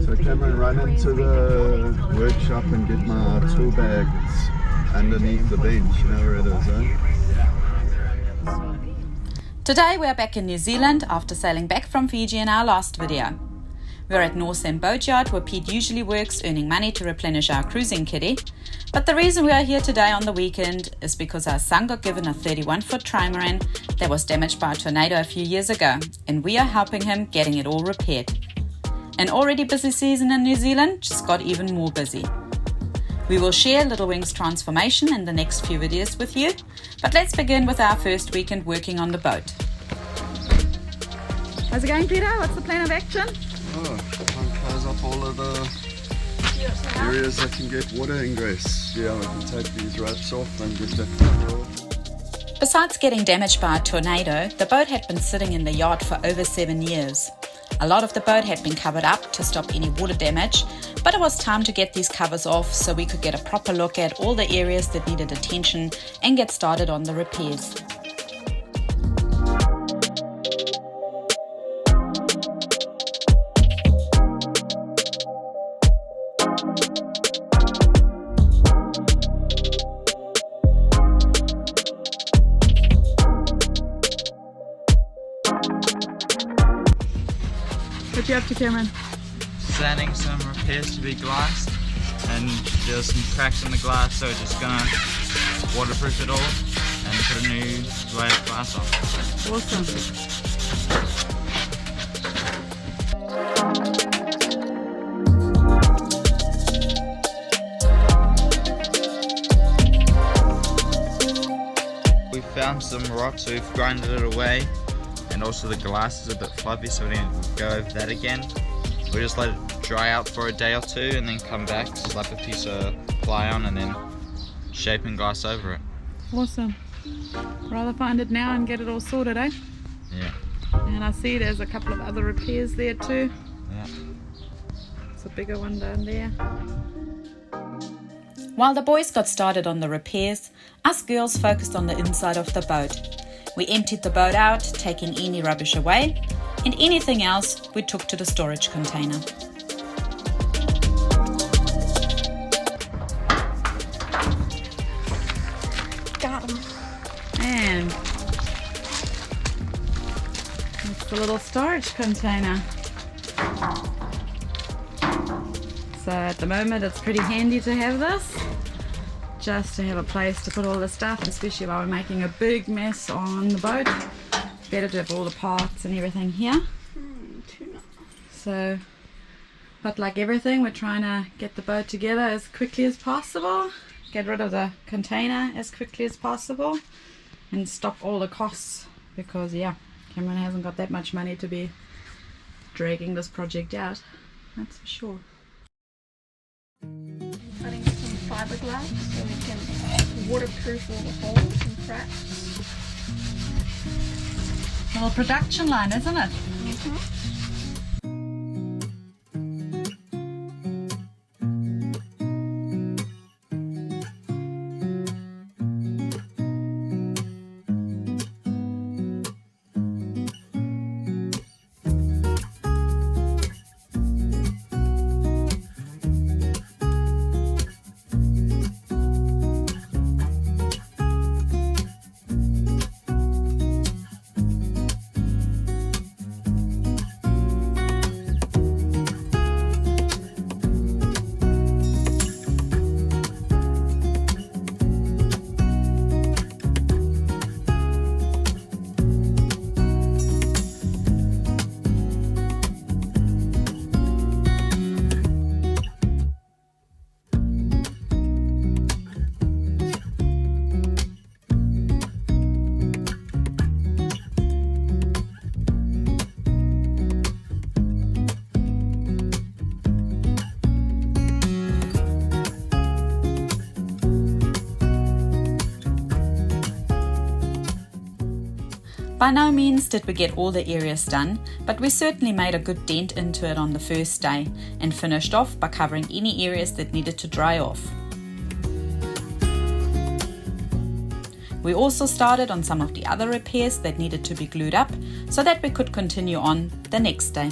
So Cameron, run into the workshop and get my tool bag. It's underneath the bench, you know where it is, eh? Today we are back in New Zealand after sailing back from Fiji in our last video. We are at North End Boatyard where Pete usually works, earning money to replenish our cruising kitty. But the reason we are here today on the weekend is because our son got given a 31-foot trimaran that was damaged by a tornado a few years ago, and we are helping him getting it all repaired. An already busy season in New Zealand just got even more busy. We will share Little Wing's transformation in the next few videos with you, but let's begin with our first weekend working on the boat. How's it going, Peter? What's the plan of action? Oh, try and close up all of the areas that can get water ingress. Yeah, we can take these ropes off and get that cover off. Besides getting damaged by a tornado, the boat had been sitting in the yard for over 7 years. A lot of the boat had been covered up to stop any water damage, but it was time to get these covers off so we could get a proper look at all the areas that needed attention and get started on the repairs. What you up to, Cameron? Sanding some repairs to be glassed, and there's some cracks in the glass, so we're just gonna waterproof it all and put a new layer of glass on. Awesome. We found some rocks, so we've grinded it away, and also the glass is a bit fluffy, so we need to go over that again. We just let it dry out for a day or two and then come back, slap a piece of ply on and then shape and glass over it. Awesome. Rather find it now and get it all sorted, eh? Yeah. And I see there's a couple of other repairs there too. Yeah. It's a bigger one down there. While the boys got started on the repairs, us girls focused on the inside of the boat. We emptied the boat out, taking any rubbish away, and anything else we took to the storage container. Got him. And it's the little storage container. So at the moment it's pretty handy to have this, just to have a place to put all the stuff, especially while we're making a big mess on the boat. Better to have all the parts and everything here. So, but like everything, we're trying to get the boat together as quickly as possible, get rid of the container as quickly as possible, and stop all the costs, because yeah, Cameron hasn't got that much money to be dragging this project out, that's for sure. Cutting some fiberglass so we can waterproof all the holes and cracks. Little production line, isn't it? By no means did we get all the areas done, but we certainly made a good dent into it on the first day and finished off by covering any areas that needed to dry off. We also started on some of the other repairs that needed to be glued up so that we could continue on the next day.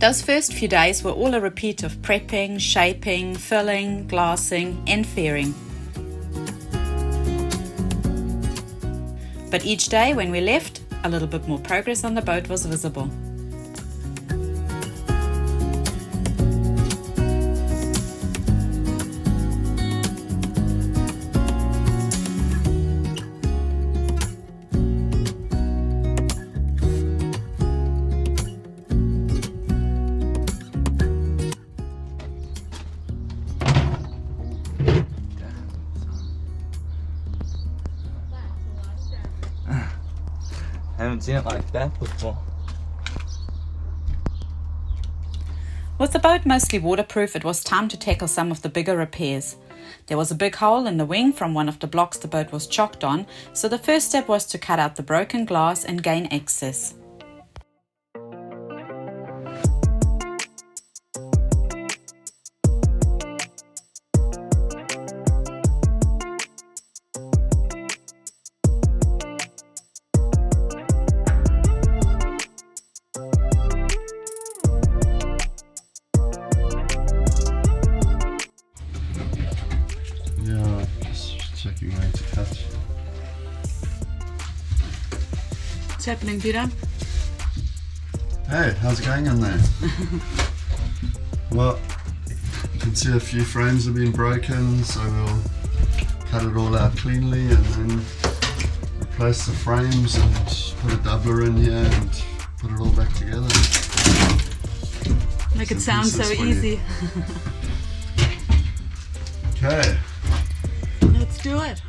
Those first few days were all a repeat of prepping, shaping, filling, glassing and fairing. But each day when we left, a little bit more progress on the boat was visible. I haven't seen it like that before. With the boat mostly waterproof, it was time to tackle some of the bigger repairs. There was a big hole in the wing from one of the blocks the boat was chocked on, so the first step was to cut out the broken glass and gain access. Yeah, just checking where to cut. What's happening, Peter? Hey, how's it going on there? Well, you can see a few frames have been broken, so we'll cut it all out cleanly and then replace the frames and put a doubler in here and put it all back together. Make it Some sound so pieces for you. easy. Okay. Let's do it.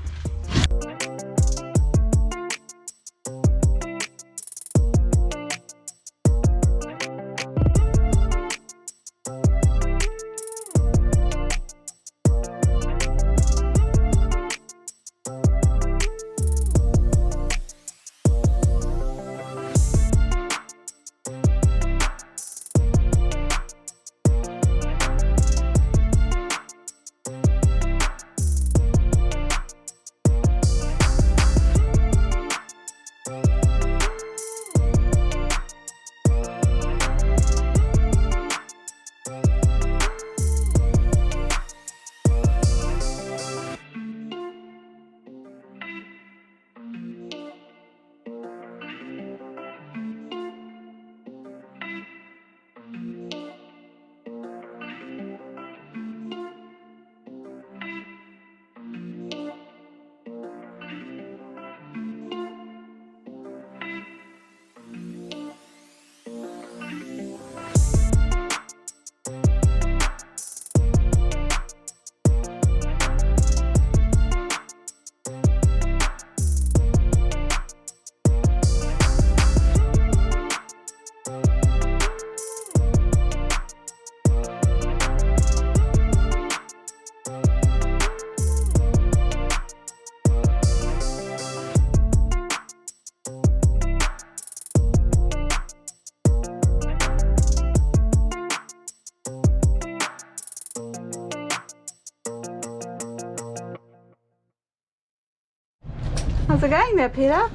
How's it going there, Peter?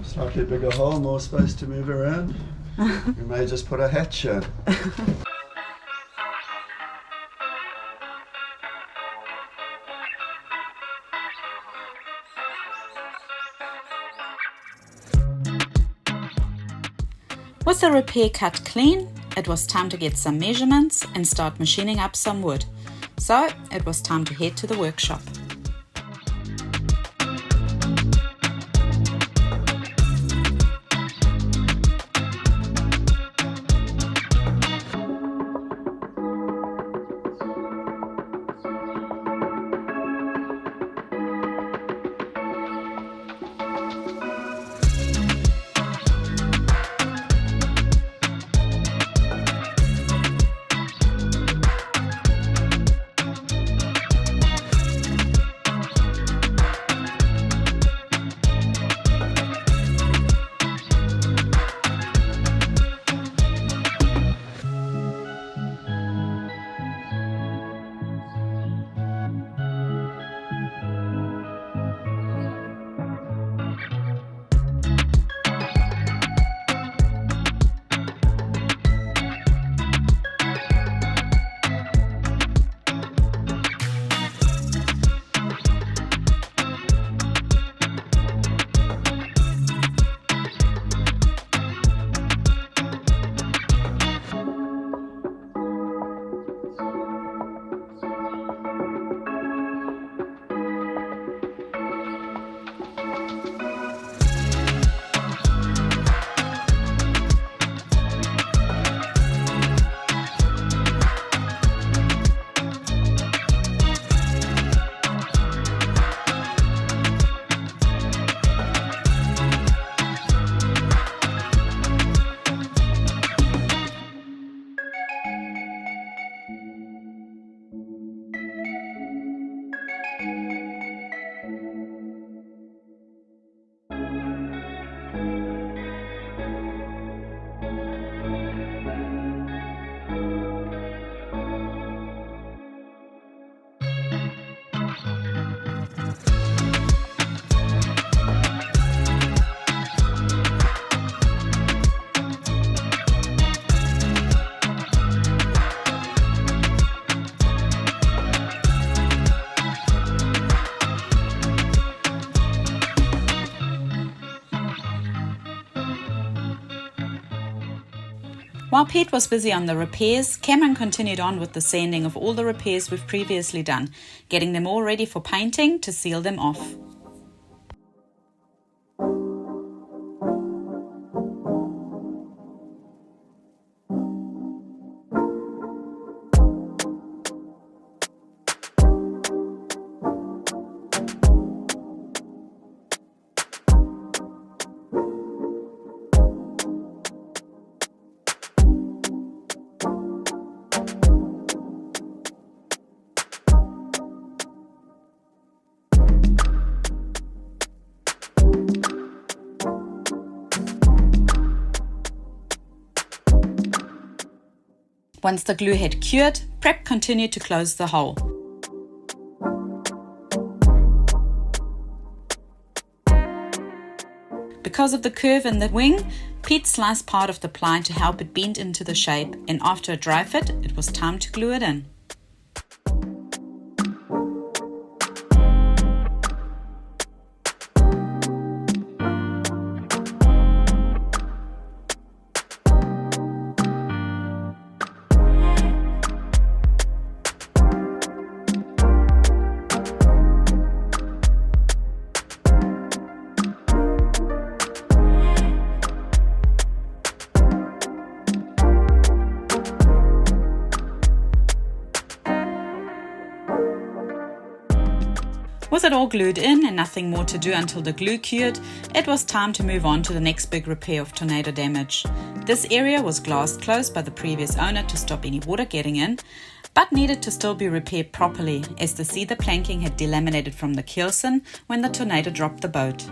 Slightly bigger hole, more space to move around. We may just put a hatch in. With the repair cut clean, it was time to get some measurements and start machining up some wood. So it was time to head to the workshop. While Pete was busy on the repairs, Cameron continued on with the sanding of all the repairs we've previously done, getting them all ready for painting to seal them off. Once the glue had cured, Prep continued to close the hole. Because of the curve in the wing, Pete sliced part of the ply to help it bend into the shape, and after a dry fit, it was time to glue it in. With it all glued in and nothing more to do until the glue cured, it was time to move on to the next big repair of tornado damage. This area was glassed closed by the previous owner to stop any water getting in, but needed to still be repaired properly as the cedar planking had delaminated from the keelson when the tornado dropped the boat.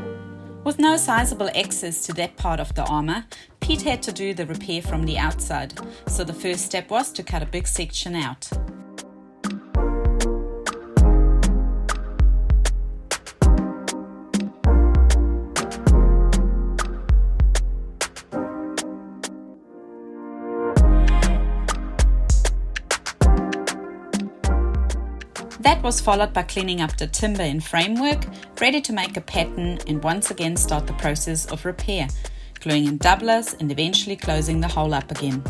With no sizable access to that part of the armour, Pete had to do the repair from the outside, so the first step was to cut a big section out. That was followed by cleaning up the timber and framework, ready to make a pattern and once again start the process of repair, gluing in doublers and eventually closing the hole up again.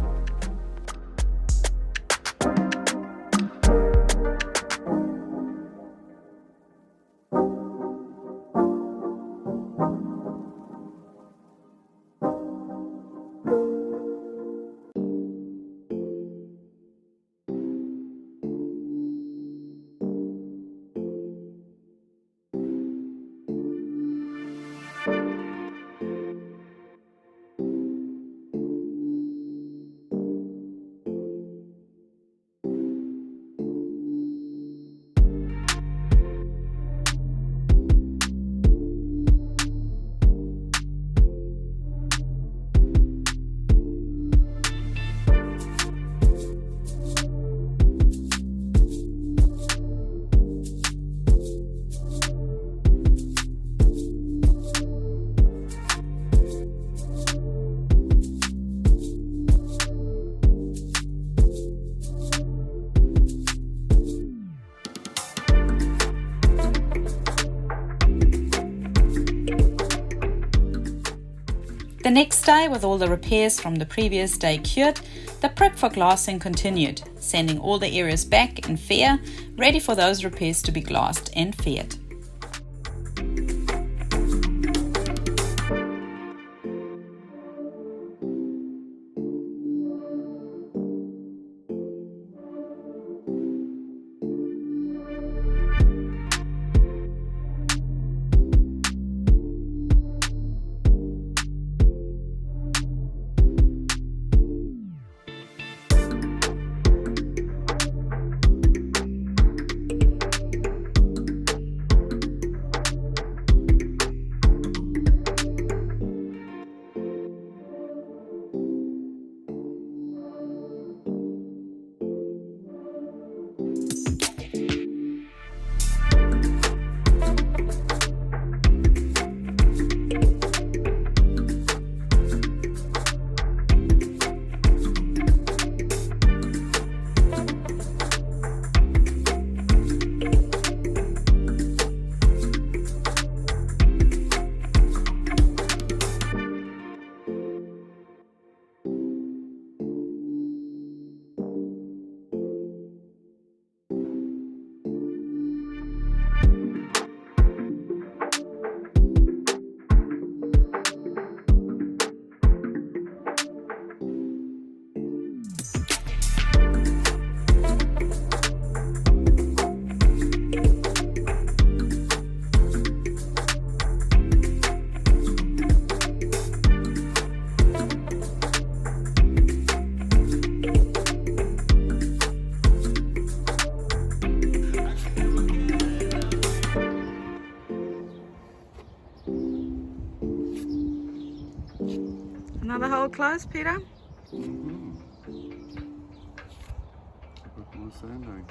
The next day, with all the repairs from the previous day cured, the prep for glassing continued, sanding all the areas back and fair, ready for those repairs to be glassed and faired. Another hole closed, Peter? A bit more sanding.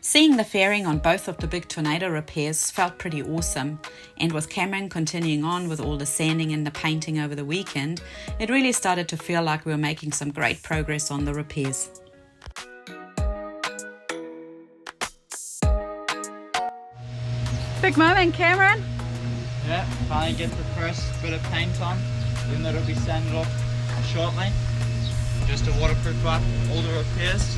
Seeing the fairing on both of the big tornado repairs felt pretty awesome, and with Cameron continuing on with all the sanding and the painting over the weekend, it really started to feel like we were making some great progress on the repairs. Big moment, Cameron. Yeah, finally get the first bit of paint on, even though it'll be sanded off shortly. Just to waterproof up all the repairs.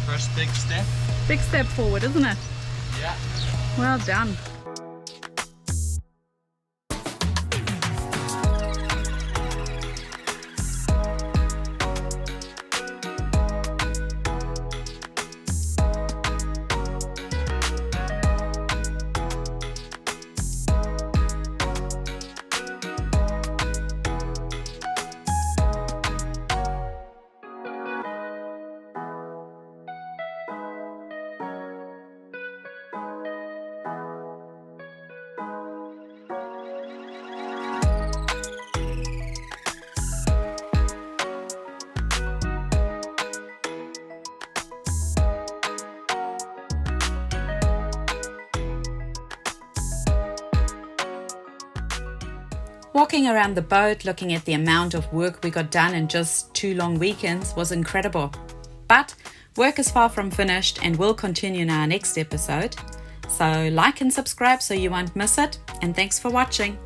First big step. Big step forward, isn't it? Yeah. Well done. Walking around the boat, looking at the amount of work we got done in just 2 long weekends was incredible. But work is far from finished and will continue in our next episode. So like and subscribe so you won't miss it, and thanks for watching.